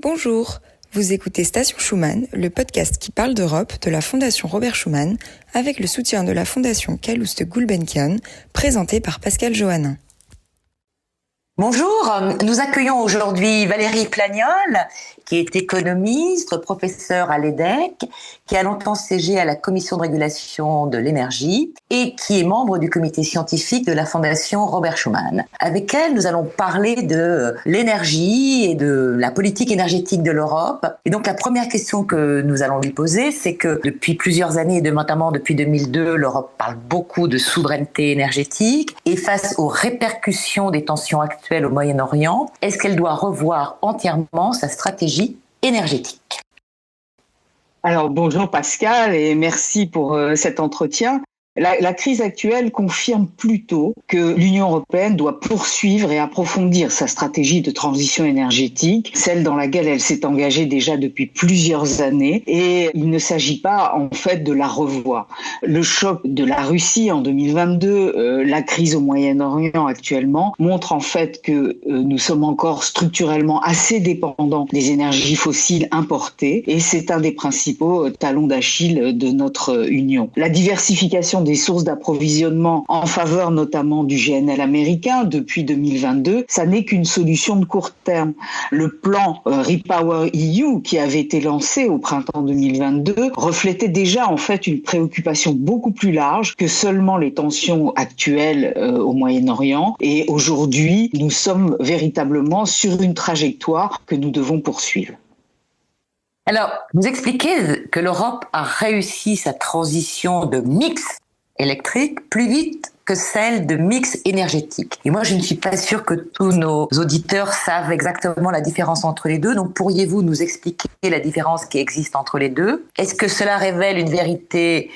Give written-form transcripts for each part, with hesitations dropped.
Bonjour, vous écoutez Station Schumann, le podcast qui parle d'Europe de la Fondation Robert Schuman, avec le soutien de la Fondation Calouste Gulbenkian, présenté par Pascal Johannin. Bonjour, nous accueillons aujourd'hui Valérie Plagnol, qui est économiste, professeure à l'EDEC, qui a longtemps siégé à la Commission de régulation de l'énergie et qui est membre du comité scientifique de la Fondation Robert Schuman. Avec elle, nous allons parler de l'énergie et de la politique énergétique de l'Europe. Et donc la première question que nous allons lui poser, c'est que depuis plusieurs années, et notamment depuis 2002, l'Europe parle beaucoup de souveraineté énergétique et face aux répercussions des tensions actuelles au Moyen-Orient, est-ce qu'elle doit revoir entièrement sa stratégie énergétique ? Alors bonjour Pascal et merci pour cet entretien. La crise actuelle confirme plutôt que l'Union européenne doit poursuivre et approfondir sa stratégie de transition énergétique, celle dans laquelle elle s'est engagée déjà depuis plusieurs années, et il ne s'agit pas en fait de la revoir. Le choc de la Russie en 2022, la crise au Moyen-Orient actuellement, montrent en fait que nous sommes encore structurellement assez dépendants des énergies fossiles importées, et c'est un des principaux talons d'Achille de notre Union. La diversification des sources d'approvisionnement en faveur notamment du GNL américain depuis 2022, ça n'est qu'une solution de court terme. Le plan Repower EU qui avait été lancé au printemps 2022 reflétait déjà en fait une préoccupation beaucoup plus large que seulement les tensions actuelles au Moyen-Orient. Et aujourd'hui, nous sommes véritablement sur une trajectoire que nous devons poursuivre. Alors, vous expliquez que l'Europe a réussi sa transition de mix électrique plus vite que celle de mix énergétique. Et moi, je ne suis pas sûre que tous nos auditeurs savent exactement la différence entre les deux. Donc, pourriez-vous nous expliquer la différence qui existe entre les deux ? Est-ce que cela révèle une vérité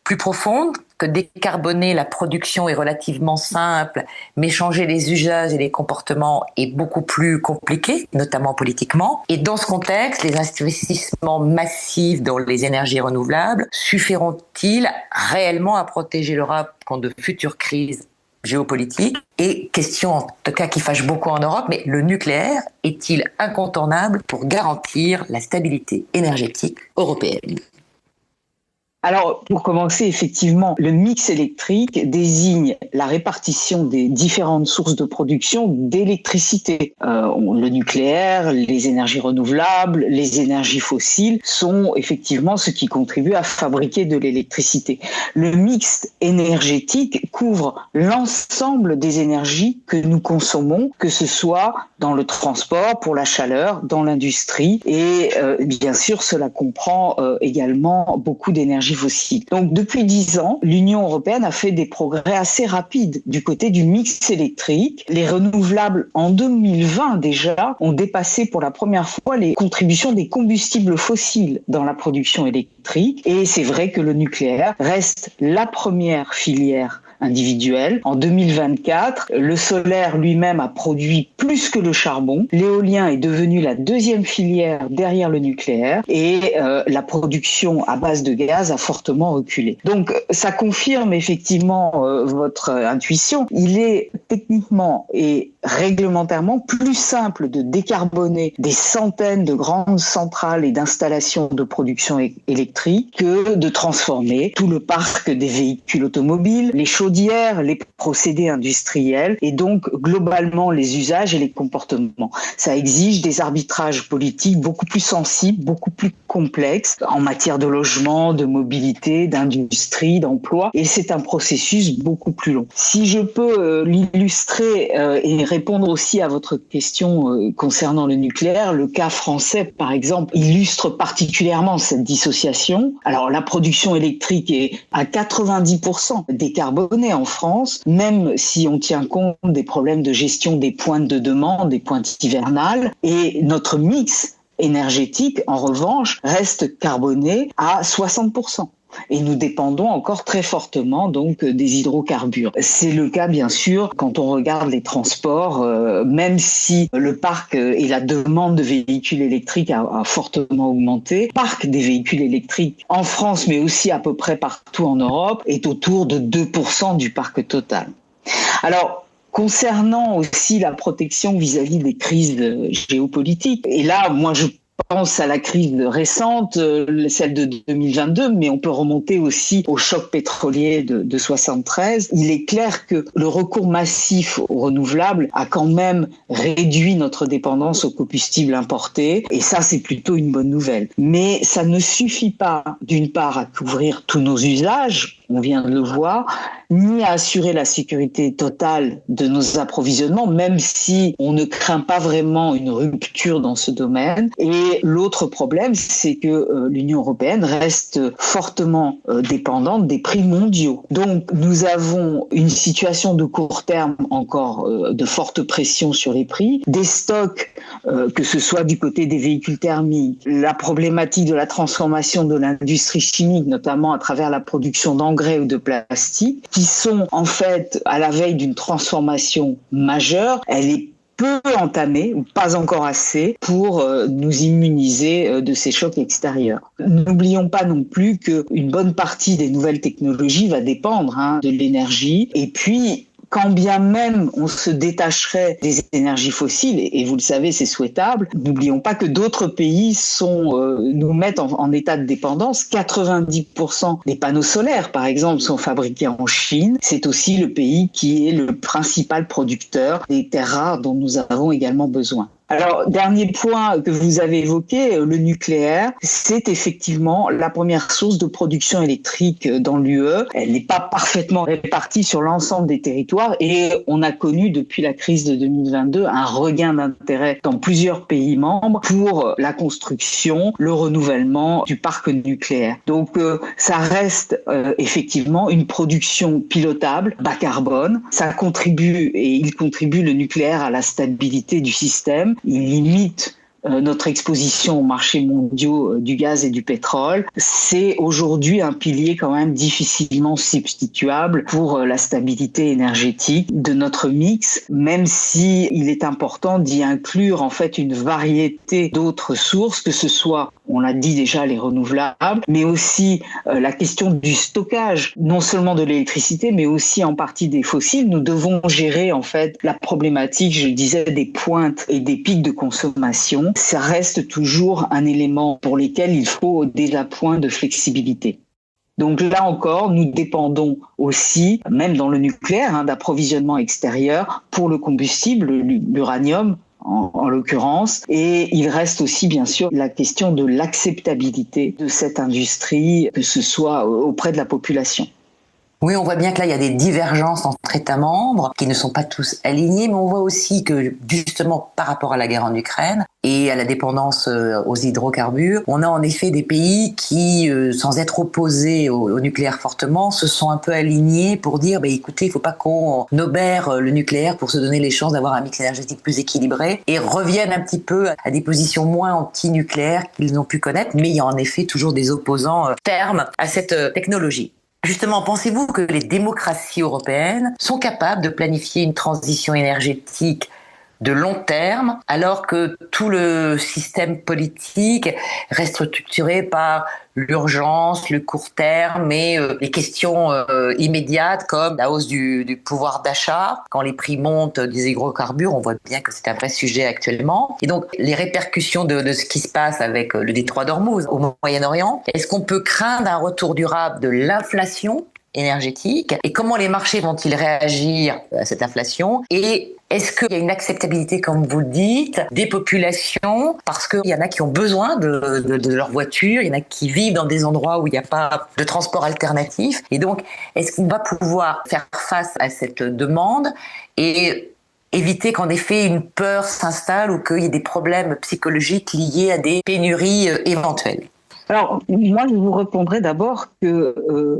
plus profonde, que décarboner la production est relativement simple, mais changer les usages et les comportements est beaucoup plus compliqué, notamment politiquement. Et dans ce contexte, les investissements massifs dans les énergies renouvelables suffiront-ils réellement à protéger l'Europe contre de futures crises géopolitiques ? Et question en tout cas qui fâche beaucoup en Europe, mais le nucléaire est-il incontournable pour garantir la stabilité énergétique européenne ? Alors, pour commencer, effectivement, le mix électrique désigne la répartition des différentes sources de production d'électricité. Le nucléaire, les énergies renouvelables, les énergies fossiles sont effectivement ce qui contribue à fabriquer de l'électricité. Le mix énergétique couvre l'ensemble des énergies que nous consommons, que ce soit dans le transport, pour la chaleur, dans l'industrie, et bien sûr, cela comprend également beaucoup d'énergie fossiles. Donc depuis 10 ans, l'Union européenne a fait des progrès assez rapides du côté du mix électrique. Les renouvelables en 2020 déjà ont dépassé pour la première fois les contributions des combustibles fossiles dans la production électrique, et c'est vrai que le nucléaire reste la première filière individuelle. En 2024, le solaire lui-même a produit plus que le charbon. L'éolien est devenu la deuxième filière derrière le nucléaire et la production à base de gaz a fortement reculé. Donc ça confirme effectivement votre intuition. Il est techniquement et réglementairement plus simple de décarboner des centaines de grandes centrales et d'installations de production électrique que de transformer tout le parc des véhicules automobiles, les chaudières, les procédés industriels et donc globalement les usages et les comportements. Ça exige des arbitrages politiques beaucoup plus sensibles, beaucoup plus complexes en matière de logement, de mobilité, d'industrie, d'emploi, et c'est un processus beaucoup plus long. Si je peux l'illustrer et répondre aussi à votre question concernant le nucléaire, le cas français par exemple illustre particulièrement cette dissociation. Alors la production électrique est à 90% décarbonée en France, même si on tient compte des problèmes de gestion des pointes de demande, des pointes hivernales, et notre mix énergétique, en revanche, reste carboné à 60%. Et nous dépendons encore très fortement donc des hydrocarbures. C'est le cas bien sûr quand on regarde les transports, même si le parc et la demande de véhicules électriques a fortement augmenté. Le parc des véhicules électriques en France, mais aussi à peu près partout en Europe, est autour de 2% du parc total. Alors, Concernant aussi la protection vis-à-vis des crises géopolitiques, et là, moi, je pense à la crise récente, celle de 2022, mais on peut remonter aussi au choc pétrolier de 73. Il est clair que le recours massif aux renouvelables a quand même réduit notre dépendance aux combustibles importés, et ça, c'est plutôt une bonne nouvelle. Mais ça ne suffit pas, d'une part, à couvrir tous nos usages, on vient de le voir, ni à assurer la sécurité totale de nos approvisionnements, même si on ne craint pas vraiment une rupture dans ce domaine. Et l'autre problème, c'est que l'Union européenne reste fortement dépendante des prix mondiaux. Donc, nous avons une situation de court terme encore de forte pression sur les prix, des stocks, que ce soit du côté des véhicules thermiques, la problématique de la transformation de l'industrie chimique, notamment à travers la production d'engrais ou de plastique, qui sont en fait à la veille d'une transformation majeure. Elle est peu entamée, ou pas encore assez, pour nous immuniser de ces chocs extérieurs. N'oublions pas non plus qu'une bonne partie des nouvelles technologies va dépendre de l'énergie, et puis quand bien même on se détacherait des énergies fossiles, et vous le savez, c'est souhaitable, n'oublions pas que d'autres pays nous mettent en état de dépendance. 90% des panneaux solaires, par exemple, sont fabriqués en Chine. C'est aussi le pays qui est le principal producteur des terres rares dont nous avons également besoin. Alors, dernier point que vous avez évoqué, le nucléaire, c'est effectivement la première source de production électrique dans l'UE. Elle n'est pas parfaitement répartie sur l'ensemble des territoires et on a connu depuis la crise de 2022 un regain d'intérêt dans plusieurs pays membres pour la construction, le renouvellement du parc nucléaire. Donc, ça reste effectivement une production pilotable, bas carbone. Ça contribue, et il contribue le nucléaire à la stabilité du système. Il limite notre exposition aux marchés mondiaux du gaz et du pétrole. C'est aujourd'hui un pilier quand même difficilement substituable pour la stabilité énergétique de notre mix, même si il est important d'y inclure en fait une variété d'autres sources, que ce soit, on l'a dit déjà, les renouvelables, mais aussi la question du stockage, non seulement de l'électricité, mais aussi en partie des fossiles. Nous devons gérer en fait la problématique, je le disais, des pointes et des pics de consommation. Ça reste toujours un élément pour lequel il faut des appoints de flexibilité. Donc là encore, nous dépendons aussi, même dans le nucléaire, d'approvisionnement extérieur pour le combustible, l'uranium en l'occurrence. Et il reste aussi bien sûr la question de l'acceptabilité de cette industrie, que ce soit auprès de la population. Oui, on voit bien que là, il y a des divergences entre États membres qui ne sont pas tous alignés, mais on voit aussi que, justement, par rapport à la guerre en Ukraine et à la dépendance aux hydrocarbures, on a en effet des pays qui, sans être opposés au nucléaire fortement, se sont un peu alignés pour dire, écoutez, il faut pas qu'on obère le nucléaire pour se donner les chances d'avoir un mix énergétique plus équilibré, et reviennent un petit peu à des positions moins anti-nucléaires qu'ils ont pu connaître, mais il y a en effet toujours des opposants fermes à cette technologie. Justement, pensez-vous que les démocraties européennes sont capables de planifier une transition énergétique de long terme, alors que tout le système politique reste structuré par l'urgence, le court terme et les questions immédiates comme la hausse du pouvoir d'achat? Quand les prix montent des hydrocarbures, on voit bien que c'est un vrai sujet actuellement. Et donc, les répercussions de ce qui se passe avec le détroit d'Ormuz au Moyen-Orient, est-ce qu'on peut craindre un retour durable de l'inflation énergétique? Et comment les marchés vont-ils réagir à cette inflation? Et est-ce qu'il y a une acceptabilité, comme vous le dites, des populations? Parce qu'il y en a qui ont besoin de leur voiture, il y en a qui vivent dans des endroits où il n'y a pas de transport alternatif. Et donc, est-ce qu'on va pouvoir faire face à cette demande et éviter qu'en effet une peur s'installe ou qu'il y ait des problèmes psychologiques liés à des pénuries éventuelles? Alors, moi, je vous répondrai d'abord que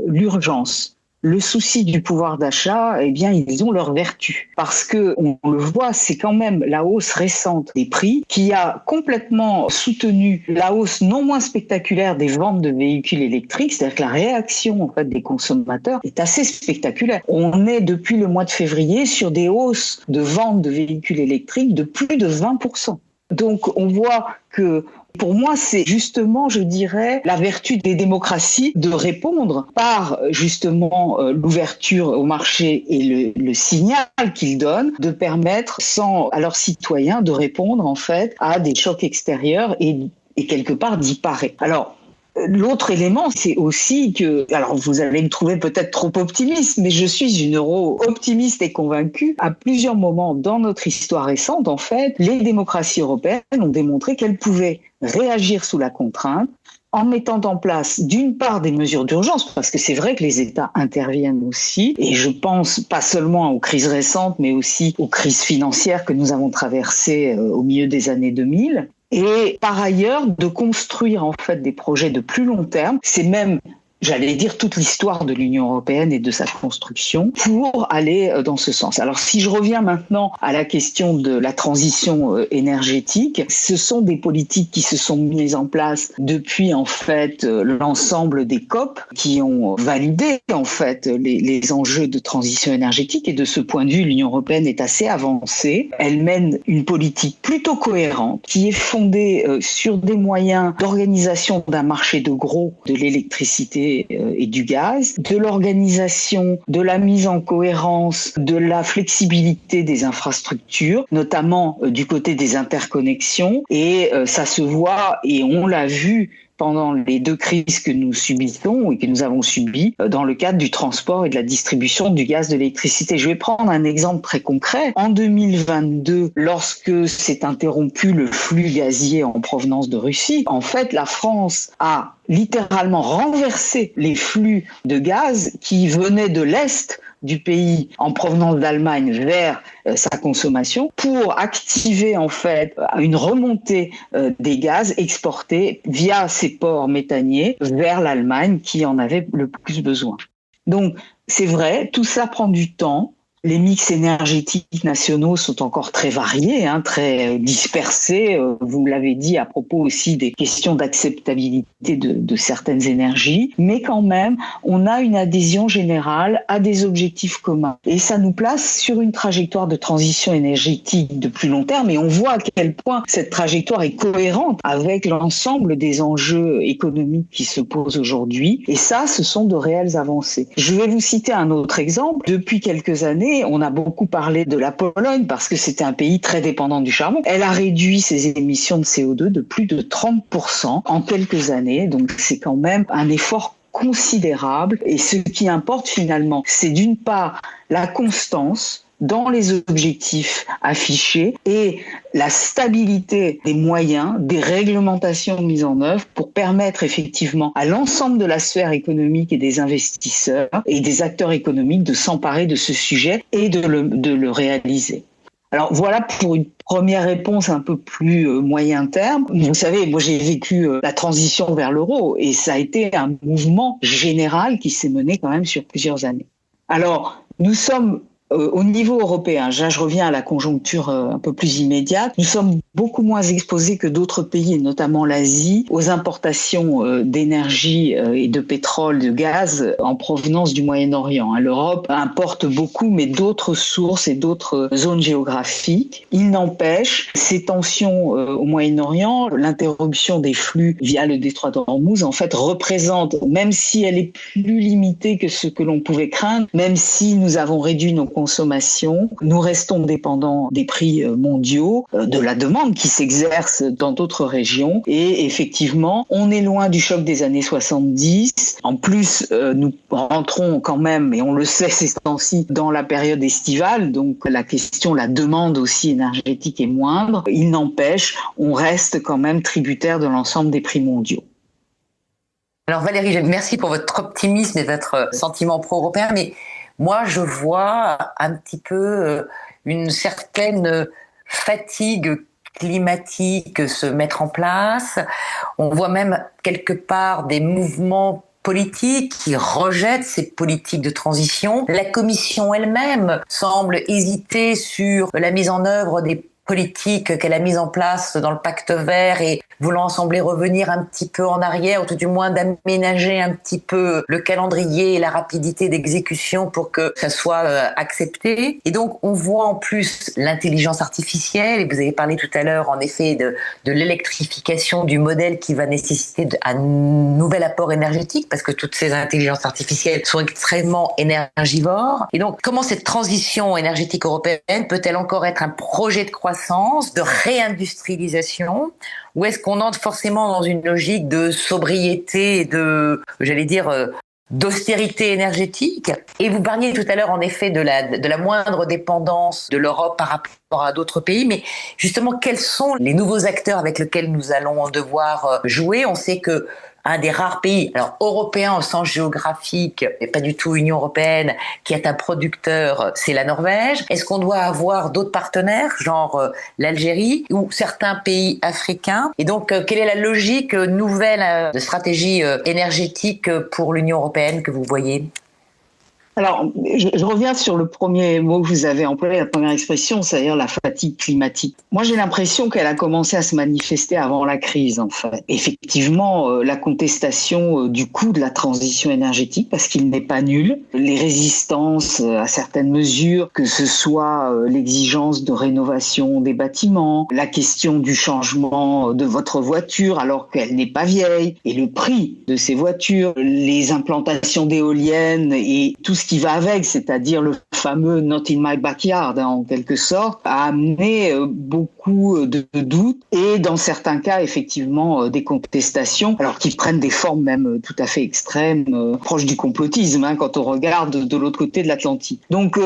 l'urgence, le souci du pouvoir d'achat, ils ont leur vertu. Parce que, on le voit, c'est quand même la hausse récente des prix qui a complètement soutenu la hausse non moins spectaculaire des ventes de véhicules électriques. C'est-à-dire que la réaction, en fait, des consommateurs est assez spectaculaire. On est, depuis le mois de février, sur des hausses de ventes de véhicules électriques de plus de 20%. Donc, on voit que Pour moi, c'est justement, je dirais, la vertu des démocraties de répondre par justement l'ouverture au marché et le signal qu'ils donnent, de permettre à leurs citoyens de répondre en fait à des chocs extérieurs et quelque part d'y parer. Alors, l'autre élément, c'est aussi que, alors vous allez me trouver peut-être trop optimiste, mais je suis une euro-optimiste et convaincue. À plusieurs moments dans notre histoire récente, en fait, les démocraties européennes ont démontré qu'elles pouvaient réagir sous la contrainte en mettant en place, d'une part, des mesures d'urgence, parce que c'est vrai que les États interviennent aussi, et je pense pas seulement aux crises récentes, mais aussi aux crises financières que nous avons traversées au milieu des années 2000. Et par ailleurs, de construire en fait des projets de plus long terme, c'est même, j'allais dire, toute l'histoire de l'Union européenne et de sa construction pour aller dans ce sens. Alors si je reviens maintenant à la question de la transition énergétique, ce sont des politiques qui se sont mises en place depuis en fait l'ensemble des COP qui ont validé en fait les enjeux de transition énergétique, et de ce point de vue, l'Union européenne est assez avancée. Elle mène une politique plutôt cohérente qui est fondée sur des moyens d'organisation d'un marché de gros de l'électricité et du gaz, de l'organisation, de la mise en cohérence, de la flexibilité des infrastructures, notamment du côté des interconnexions. Et ça se voit, et on l'a vu pendant les 2 crises que nous subissons et que nous avons subies dans le cadre du transport et de la distribution du gaz, de l'électricité. Je vais prendre un exemple très concret. En 2022, lorsque s'est interrompu le flux gazier en provenance de Russie, en fait, la France a littéralement renversé les flux de gaz qui venaient de l'Est du pays en provenance d'Allemagne vers sa consommation, pour activer en fait une remontée des gaz exportés via ces ports méthaniers vers l'Allemagne qui en avait le plus besoin. Donc c'est vrai, tout ça prend du temps. Les mix énergétiques nationaux sont encore très variés, très dispersés. Vous l'avez dit à propos aussi des questions d'acceptabilité de certaines énergies. Mais quand même, on a une adhésion générale à des objectifs communs. Et ça nous place sur une trajectoire de transition énergétique de plus long terme. Et on voit à quel point cette trajectoire est cohérente avec l'ensemble des enjeux économiques qui se posent aujourd'hui. Et ça, ce sont de réelles avancées. Je vais vous citer un autre exemple. Depuis quelques années, on a beaucoup parlé de la Pologne parce que c'était un pays très dépendant du charbon. Elle a réduit ses émissions de CO2 de plus de 30% en quelques années. Donc c'est quand même un effort considérable. Et ce qui importe finalement, c'est d'une part la constance dans les objectifs affichés et la stabilité des moyens, des réglementations mises en œuvre pour permettre effectivement à l'ensemble de la sphère économique et des investisseurs et des acteurs économiques de s'emparer de ce sujet et de le réaliser. Alors voilà pour une première réponse un peu plus moyen terme. Vous savez, moi j'ai vécu la transition vers l'euro et ça a été un mouvement général qui s'est mené quand même sur plusieurs années. Alors nous sommes au niveau européen, je reviens à la conjoncture un peu plus immédiate, nous sommes beaucoup moins exposés que d'autres pays, notamment l'Asie, aux importations d'énergie et de pétrole, de gaz en provenance du Moyen-Orient. L'Europe importe beaucoup, mais d'autres sources et d'autres zones géographiques. Il n'empêche, ces tensions au Moyen-Orient, l'interruption des flux via le détroit d'Ormuz, en fait, représente, même si elle est plus limitée que ce que l'on pouvait craindre, même si nous avons réduit nos consommation, nous restons dépendants des prix mondiaux, de la demande qui s'exerce dans d'autres régions. Et effectivement, on est loin du choc des années 70. En plus, nous rentrons quand même, et on le sait ces temps-ci, dans la période estivale. Donc la demande aussi énergétique est moindre. Il n'empêche, on reste quand même tributaire de l'ensemble des prix mondiaux. Alors Valérie, merci pour votre optimisme et votre sentiment pro-européen, mais moi, je vois un petit peu une certaine fatigue climatique se mettre en place. On voit même quelque part des mouvements politiques qui rejettent ces politiques de transition. La Commission elle-même semble hésiter sur la mise en œuvre des politique qu'elle a mise en place dans le pacte vert et voulant sembler revenir un petit peu en arrière, ou tout du moins d'aménager un petit peu le calendrier et la rapidité d'exécution pour que ça soit accepté. Et donc, on voit en plus l'intelligence artificielle, et vous avez parlé tout à l'heure, en effet, de l'électrification du modèle qui va nécessiter un nouvel apport énergétique, parce que toutes ces intelligences artificielles sont extrêmement énergivores. Et donc, comment cette transition énergétique européenne peut-elle encore être un projet de croissance, de réindustrialisation, ou est-ce qu'on entre forcément dans une logique de sobriété et d'austérité énergétique? Et vous parliez tout à l'heure en effet de la moindre dépendance de l'Europe par rapport à d'autres pays, mais justement quels sont les nouveaux acteurs avec lesquels nous allons devoir jouer? On sait que un des rares pays, alors européen au sens géographique, mais pas du tout Union européenne, qui est un producteur, c'est la Norvège. Est-ce qu'on doit avoir d'autres partenaires, genre l'Algérie ou certains pays africains? Et donc, quelle est la logique nouvelle de stratégie énergétique pour l'Union européenne que vous voyez? Alors, je reviens sur le premier mot que vous avez employé, la première expression, c'est-à-dire la fatigue climatique. Moi, j'ai l'impression qu'elle a commencé à se manifester avant la crise, en fait. Effectivement, la contestation du coût de la transition énergétique, parce qu'il n'est pas nul, les résistances à certaines mesures, que ce soit l'exigence de rénovation des bâtiments, la question du changement de votre voiture alors qu'elle n'est pas vieille, et le prix de ces voitures, les implantations d'éoliennes et tout ce qui va avec, c'est-à-dire le fameux Not in my backyard, en quelque sorte, a amené beaucoup de doutes et dans certains cas, effectivement, des contestations, alors qui prennent des formes même tout à fait extrêmes, proches du complotisme, quand on regarde de l'autre côté de l'Atlantique. Donc,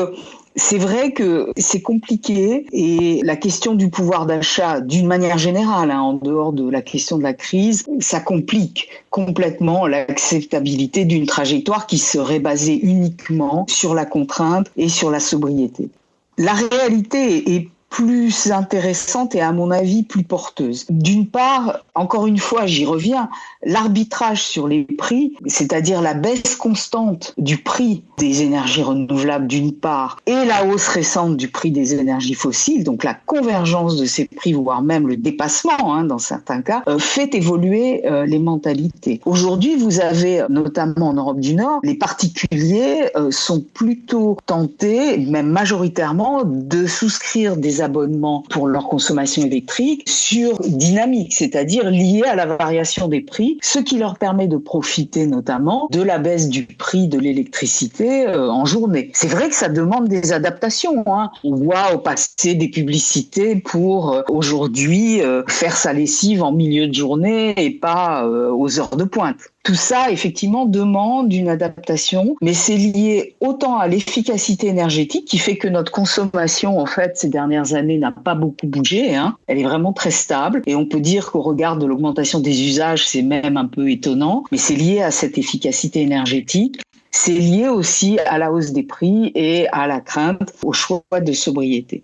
c'est vrai que c'est compliqué et la question du pouvoir d'achat, d'une manière générale, en dehors de la question de la crise, ça complique complètement l'acceptabilité d'une trajectoire qui serait basée uniquement sur la contrainte et sur la sobriété. La réalité est plus intéressante et à mon avis plus porteuse. D'une part, encore une fois, j'y reviens, l'arbitrage sur les prix, c'est-à-dire la baisse constante du prix des énergies renouvelables d'une part et la hausse récente du prix des énergies fossiles, donc la convergence de ces prix, voire même le dépassement dans certains cas, fait évoluer les mentalités. Aujourd'hui, vous avez, notamment en Europe du Nord, les particuliers sont plutôt tentés, même majoritairement, de souscrire des abonnements pour leur consommation électrique sur dynamique, c'est-à-dire liés à la variation des prix, ce qui leur permet de profiter notamment de la baisse du prix de l'électricité en journée. C'est vrai que ça demande des adaptations. On voit au passé des publicités pour aujourd'hui faire sa lessive en milieu de journée et pas aux heures de pointe. Tout ça, effectivement, demande une adaptation, mais c'est lié autant à l'efficacité énergétique qui fait que notre consommation, en fait, ces dernières années n'a pas beaucoup bougé. Elle est vraiment très stable et on peut dire qu'au regard de l'augmentation des usages, c'est même un peu étonnant, mais c'est lié à cette efficacité énergétique. C'est lié aussi à la hausse des prix et à la crainte au choix de sobriété.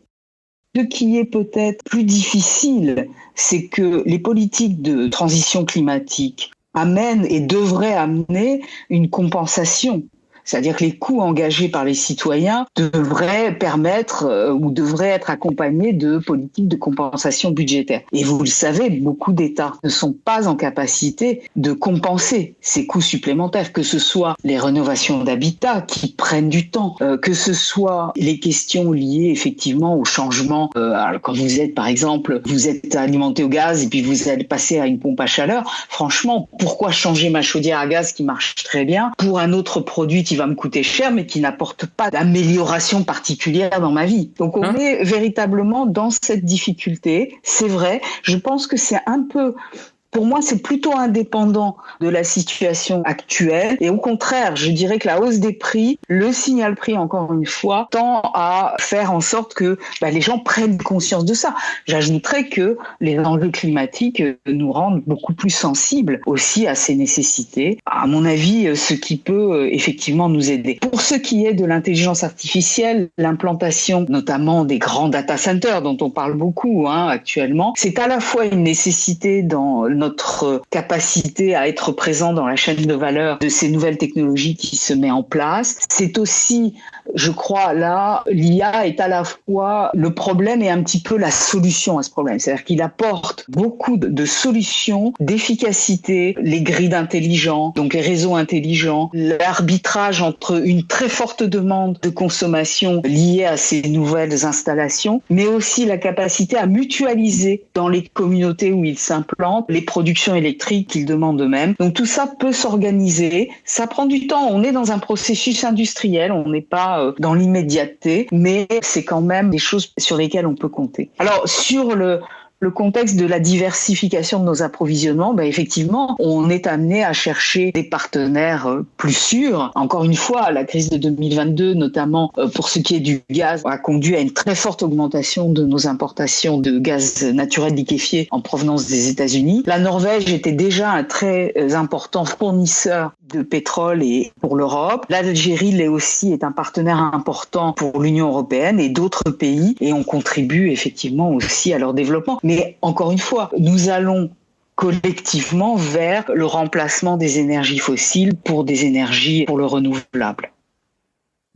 Ce qui est peut-être plus difficile, c'est que les politiques de transition climatique amène et devrait amener une compensation. C'est-à-dire que les coûts engagés par les citoyens devraient permettre ou devraient être accompagnés de politiques de compensation budgétaire. Et vous le savez, beaucoup d'États ne sont pas en capacité de compenser ces coûts supplémentaires, que ce soit les rénovations d'habitat qui prennent du temps, que ce soit les questions liées effectivement au changement. Alors quand vous êtes, par exemple, vous êtes alimenté au gaz et puis vous allez passer à une pompe à chaleur, franchement, pourquoi changer ma chaudière à gaz qui marche très bien pour un autre produit qui va me coûter cher, mais qui n'apporte pas d'amélioration particulière dans ma vie. Donc, on est véritablement dans cette difficulté. C'est vrai. Je pense que c'est un peu... Pour moi, c'est plutôt indépendant de la situation actuelle. Et au contraire, je dirais que la hausse des prix, le signal prix, encore une fois, tend à faire en sorte que les gens prennent conscience de ça. J'ajouterais que les enjeux climatiques nous rendent beaucoup plus sensibles aussi à ces nécessités. À mon avis, ce qui peut effectivement nous aider. Pour ce qui est de l'intelligence artificielle, l'implantation notamment des grands data centers dont on parle beaucoup actuellement, c'est à la fois une nécessité dans notre capacité à être présent dans la chaîne de valeur de ces nouvelles technologies qui se met en place. C'est aussi, je crois, là, l'IA est à la fois le problème et un petit peu la solution à ce problème. C'est-à-dire qu'il apporte beaucoup de solutions, d'efficacité, les grilles intelligents, donc les réseaux intelligents, l'arbitrage entre une très forte demande de consommation liée à ces nouvelles installations, mais aussi la capacité à mutualiser dans les communautés où ils s'implantent les productions électriques qu'ils demandent eux-mêmes. Donc tout ça peut s'organiser. Ça prend du temps. On est dans un processus industriel. On n'est pas dans l'immédiateté, mais c'est quand même des choses sur lesquelles on peut compter. Alors sur le contexte de la diversification de nos approvisionnements, effectivement, on est amené à chercher des partenaires plus sûrs. Encore une fois, la crise de 2022, notamment pour ce qui est du gaz, a conduit à une très forte augmentation de nos importations de gaz naturel liquéfié en provenance des États-Unis. La Norvège était déjà un très important fournisseur de pétrole et pour l'Europe. L'Algérie l'est aussi, est un partenaire important pour l'Union européenne et d'autres pays, et on contribue effectivement aussi à leur développement. Mais encore une fois, nous allons collectivement vers le remplacement des énergies fossiles pour des énergies pour le renouvelable.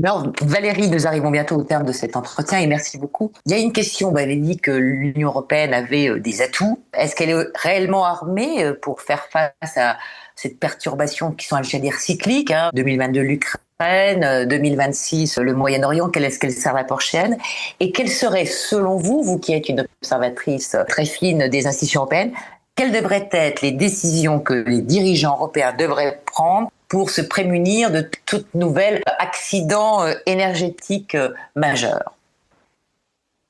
Alors, Valérie, nous arrivons bientôt au terme de cet entretien et merci beaucoup. Il y a une question, vous avez dit que l'Union européenne avait des atouts. Est-ce qu'elle est réellement armée pour faire face à cette perturbation qui sont, j'allais dire, cycliques, 2022 l'Ukraine, 2026 le Moyen-Orient, est-ce qu'elle sert la prochaine? Et quelles seraient, selon vous, vous qui êtes une observatrice très fine des institutions européennes, quelles devraient être les décisions que les dirigeants européens devraient prendre pour se prémunir de tout nouvel accident énergétique majeur?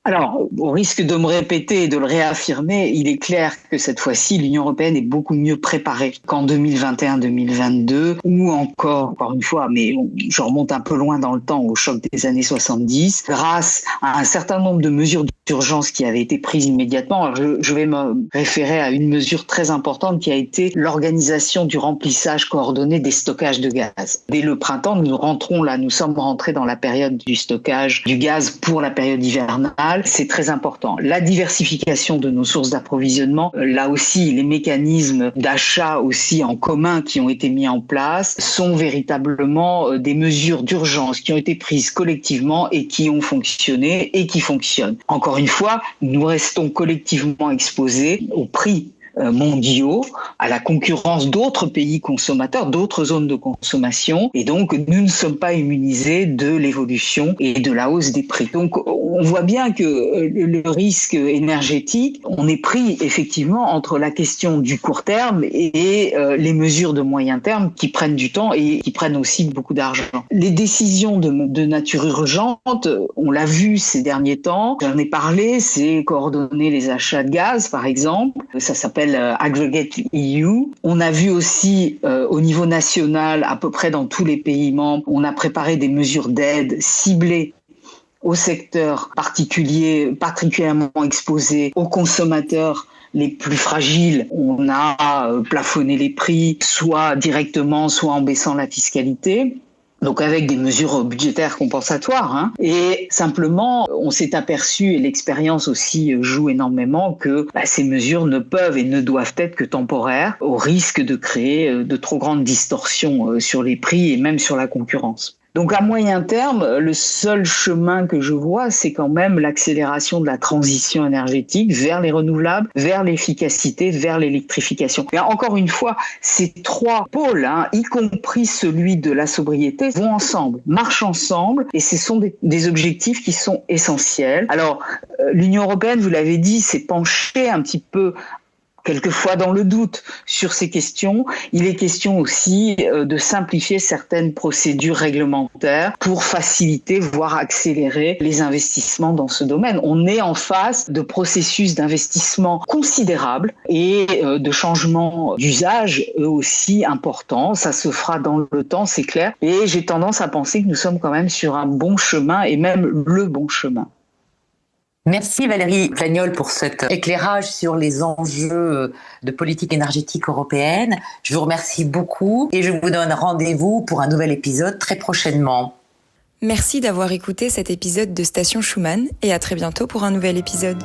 Alors, au risque de me répéter et de le réaffirmer, il est clair que cette fois-ci, l'Union européenne est beaucoup mieux préparée qu'en 2021-2022, ou encore une fois, mais je remonte un peu loin dans le temps, au choc des années 70, grâce à un certain nombre de mesures d'urgence qui avaient été prises immédiatement. Alors, je vais me référer à une mesure très importante qui a été l'organisation du remplissage coordonné des stockages de gaz. Dès le printemps, nous sommes rentrés dans la période du stockage du gaz pour la période hivernale. C'est très important. La diversification de nos sources d'approvisionnement, là aussi, les mécanismes d'achat aussi en commun qui ont été mis en place sont véritablement des mesures d'urgence qui ont été prises collectivement et qui ont fonctionné et qui fonctionnent. Encore une fois, nous restons collectivement exposés au prix mondiaux, à la concurrence d'autres pays consommateurs, d'autres zones de consommation, et donc nous ne sommes pas immunisés de l'évolution et de la hausse des prix. Donc on voit bien que le risque énergétique, on est pris effectivement entre la question du court terme et les mesures de moyen terme qui prennent du temps et qui prennent aussi beaucoup d'argent. Les décisions de nature urgente, on l'a vu ces derniers temps, j'en ai parlé, c'est coordonner les achats de gaz par exemple, ça s'appelle Aggregate EU. On a vu aussi au niveau national, à peu près dans tous les pays membres, on a préparé des mesures d'aide ciblées aux secteurs particulièrement exposés, aux consommateurs les plus fragiles. On a plafonné les prix, soit directement, soit en baissant la fiscalité. Donc avec des mesures budgétaires compensatoires. Et simplement, on s'est aperçu, et l'expérience aussi joue énormément, que ces mesures ne peuvent et ne doivent être que temporaires, au risque de créer de trop grandes distorsions sur les prix et même sur la concurrence. Donc à moyen terme, le seul chemin que je vois, c'est quand même l'accélération de la transition énergétique vers les renouvelables, vers l'efficacité, vers l'électrification. Mais encore une fois, ces trois pôles, y compris celui de la sobriété, vont ensemble, marchent ensemble, et ce sont des objectifs qui sont essentiels. Alors, l'Union européenne, vous l'avez dit, s'est penchée un petit peu quelquefois dans le doute sur ces questions. Il est question aussi de simplifier certaines procédures réglementaires pour faciliter, voire accélérer les investissements dans ce domaine. On est en face de processus d'investissement considérables et de changements d'usage eux aussi importants. Ça se fera dans le temps, c'est clair. Et j'ai tendance à penser que nous sommes quand même sur un bon chemin et même le bon chemin. Merci Valérie Vagnol pour cet éclairage sur les enjeux de politique énergétique européenne. Je vous remercie beaucoup et je vous donne rendez-vous pour un nouvel épisode très prochainement. Merci d'avoir écouté cet épisode de Station Schumann et à très bientôt pour un nouvel épisode.